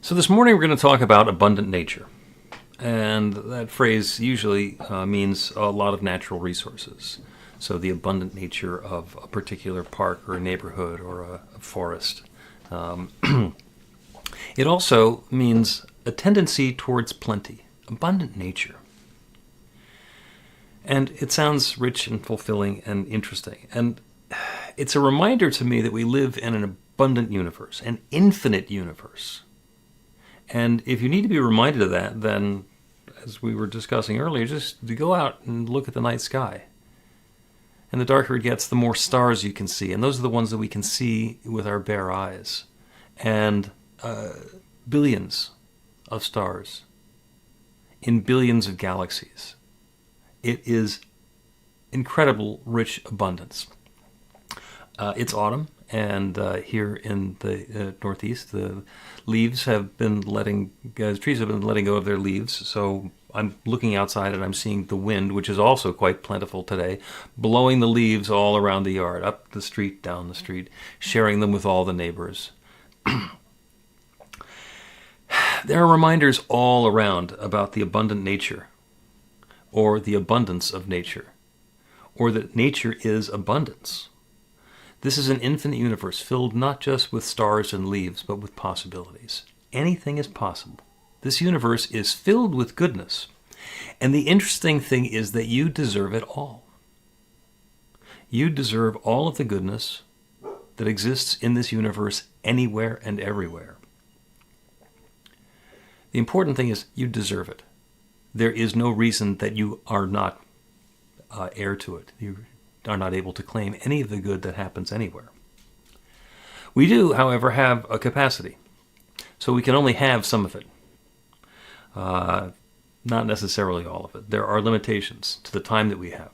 So this morning we're going to talk about abundant nature. And that phrase usually means a lot of natural resources. So the abundant nature of a particular park or a neighborhood or a forest. It also means a tendency towards plenty, abundant nature. And it sounds rich and fulfilling and interesting. And it's a reminder to me that we live in an abundant universe, an infinite universe. And if you need to be reminded of that, then, as we were discussing earlier, just to go out and look at the night sky. And the darker it gets, the more stars you can see. And those are the ones that we can see with our bare eyes. And billions of stars in billions of galaxies. It is incredible, rich abundance. It's autumn, and here in the Northeast, the leaves have been the trees have been letting go of their leaves. So I'm looking outside and I'm seeing the wind, which is also quite plentiful today, blowing the leaves all around the yard, up the street, down the street, sharing them with all the neighbors. There are reminders all around about the abundant nature, or the abundance of nature, or that nature is abundance. This is an infinite universe filled not just with stars and leaves, but with possibilities. Anything is possible. This universe is filled with goodness. And the interesting thing is that you deserve it all. You deserve all of the goodness that exists in this universe anywhere and everywhere. The important thing is you deserve it. There is no reason that you are not heir to it. You are not able to claim any of the good that happens anywhere. We do, however, have a capacity. So we can only have some of it. Not necessarily all of it. There are limitations to the time that we have.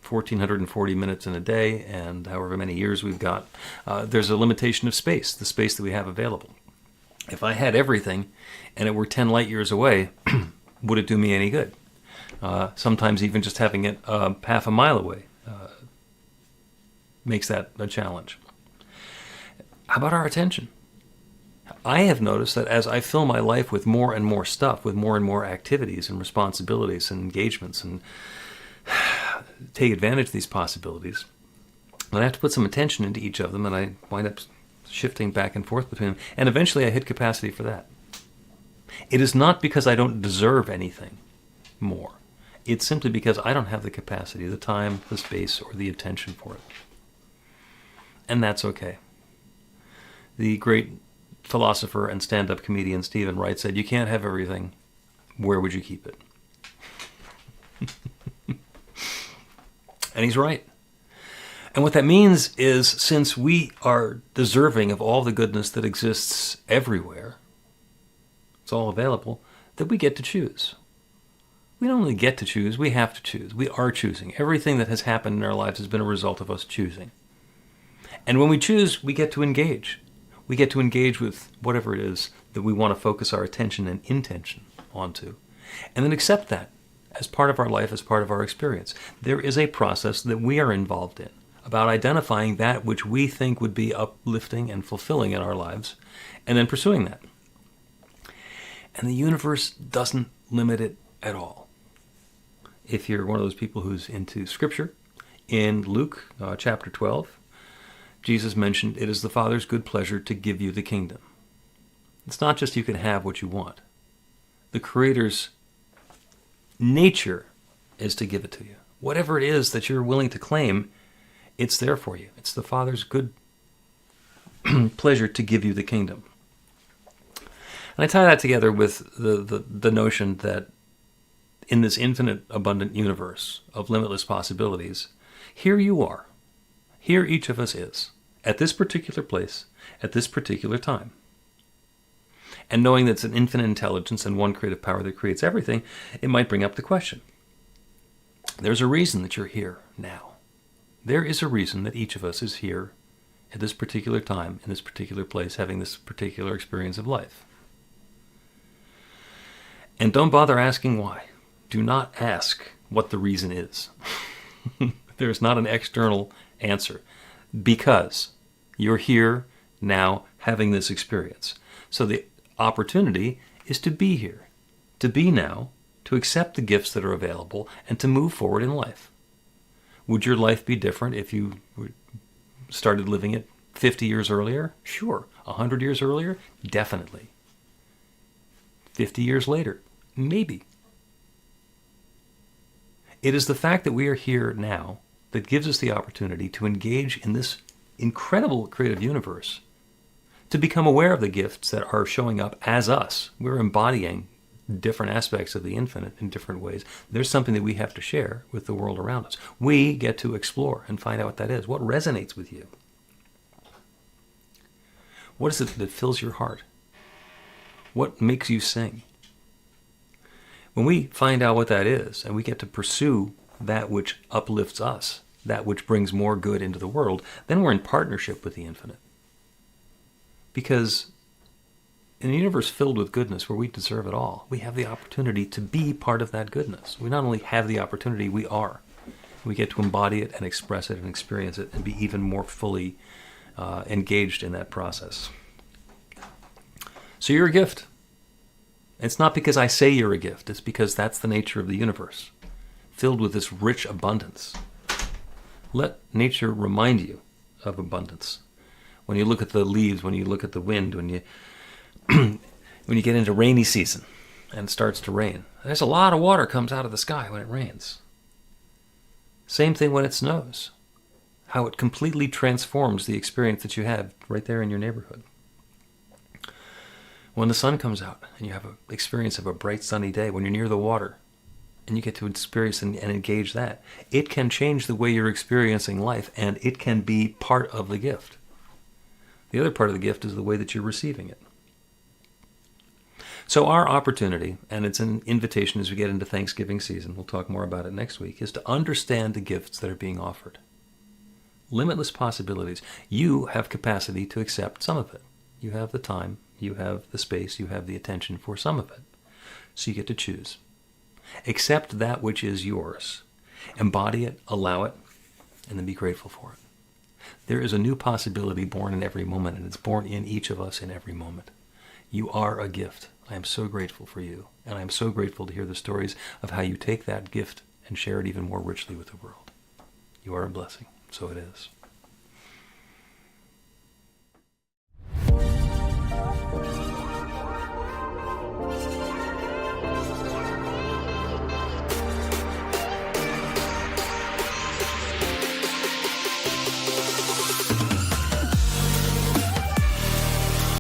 1,440 minutes in a day, and however many years we've got. There's a limitation of space, the space that we have available. If I had everything and it were 10 light years away, would it do me any good? Sometimes even just having it half a mile away makes that a challenge. How about our attention? I have noticed that as I fill my life with more and more stuff, with more and more activities and responsibilities and engagements, and take advantage of these possibilities, I have to put some attention into each of them, and I wind up shifting back and forth between them, and eventually I hit capacity for that. It is not because I don't deserve anything more. It's simply because I don't have the capacity, the time, the space, or the attention for it. And that's okay. The great philosopher and stand-up comedian Stephen Wright said, "You can't have everything. Where would you keep it?" And he's right. And what that means is, since we are deserving of all the goodness that exists everywhere, it's all available, that we get to choose. We don't only get to choose, we have to choose. We are choosing. Everything that has happened in our lives has been a result of us choosing. And when we choose, we get to engage. We get to engage with whatever it is that we want to focus our attention and intention onto. And then accept that as part of our life, as part of our experience. There is a process that we are involved in about identifying that which we think would be uplifting and fulfilling in our lives, and then pursuing that. And the universe doesn't limit it at all. If you're one of those people who's into Scripture, in Luke chapter 12, Jesus mentioned, "It is the Father's good pleasure to give you the kingdom." It's not just you can have what you want. The Creator's nature is to give it to you. Whatever it is that you're willing to claim, it's there for you. It's the Father's good pleasure to give you the kingdom. And I tie that together with the notion that in this infinite, abundant universe of limitless possibilities, here you are. Here each of us is, at this particular place, at this particular time. And knowing that it's an infinite intelligence and one creative power that creates everything, it might bring up the question. There's a reason that you're here now. There is a reason that each of us is here at this particular time, in this particular place, having this particular experience of life. And don't bother asking why. Do not ask what the reason is. There's not an external answer. Because you're here now having this experience. So the opportunity is to be here, to be now, to accept the gifts that are available, and to move forward in life. Would your life be different if you started living it 50 years earlier? Sure. 100 years earlier? Definitely. 50 years later? Maybe. It is the fact that we are here now that gives us the opportunity to engage in this incredible creative universe, to become aware of the gifts that are showing up as us. We're embodying different aspects of the infinite in different ways. There's something that we have to share with the world around us. We get to explore and find out what that is. What resonates with you? What is it that fills your heart? What makes you sing? When we find out what that is, and we get to pursue that which uplifts us, that which brings more good into the world, then we're in partnership with the infinite. Because in a universe filled with goodness where we deserve it all, we have the opportunity to be part of that goodness. We not only have the opportunity, we are. We get to embody it and express it and experience it and be even more fully engaged in that process. So you're a gift. It's not because I say you're a gift. It's because that's the nature of the universe, filled with this rich abundance. Let nature remind you of abundance. When you look at the leaves, when you look at the wind, when you get into rainy season and it starts to rain, there's a lot of water comes out of the sky when it rains. Same thing when it snows. How it completely transforms the experience that you have right there in your neighborhood. When the sun comes out and you have an experience of a bright sunny day, when you're near the water and you get to experience and engage that, it can change the way you're experiencing life, and it can be part of the gift. The other part of the gift is the way that you're receiving it. So our opportunity, and it's an invitation as we get into Thanksgiving season, we'll talk more about it next week, is to understand the gifts that are being offered. Limitless possibilities. You have capacity to accept some of it. You have the time, you have the space, you have the attention for some of it. So you get to choose. Accept that which is yours. Embody it, allow it, and then be grateful for it. There is a new possibility born in every moment, and it's born in each of us in every moment. You are a gift. I am so grateful for you, and I am so grateful to hear the stories of how you take that gift and share it even more richly with the world. You are a blessing. So it is.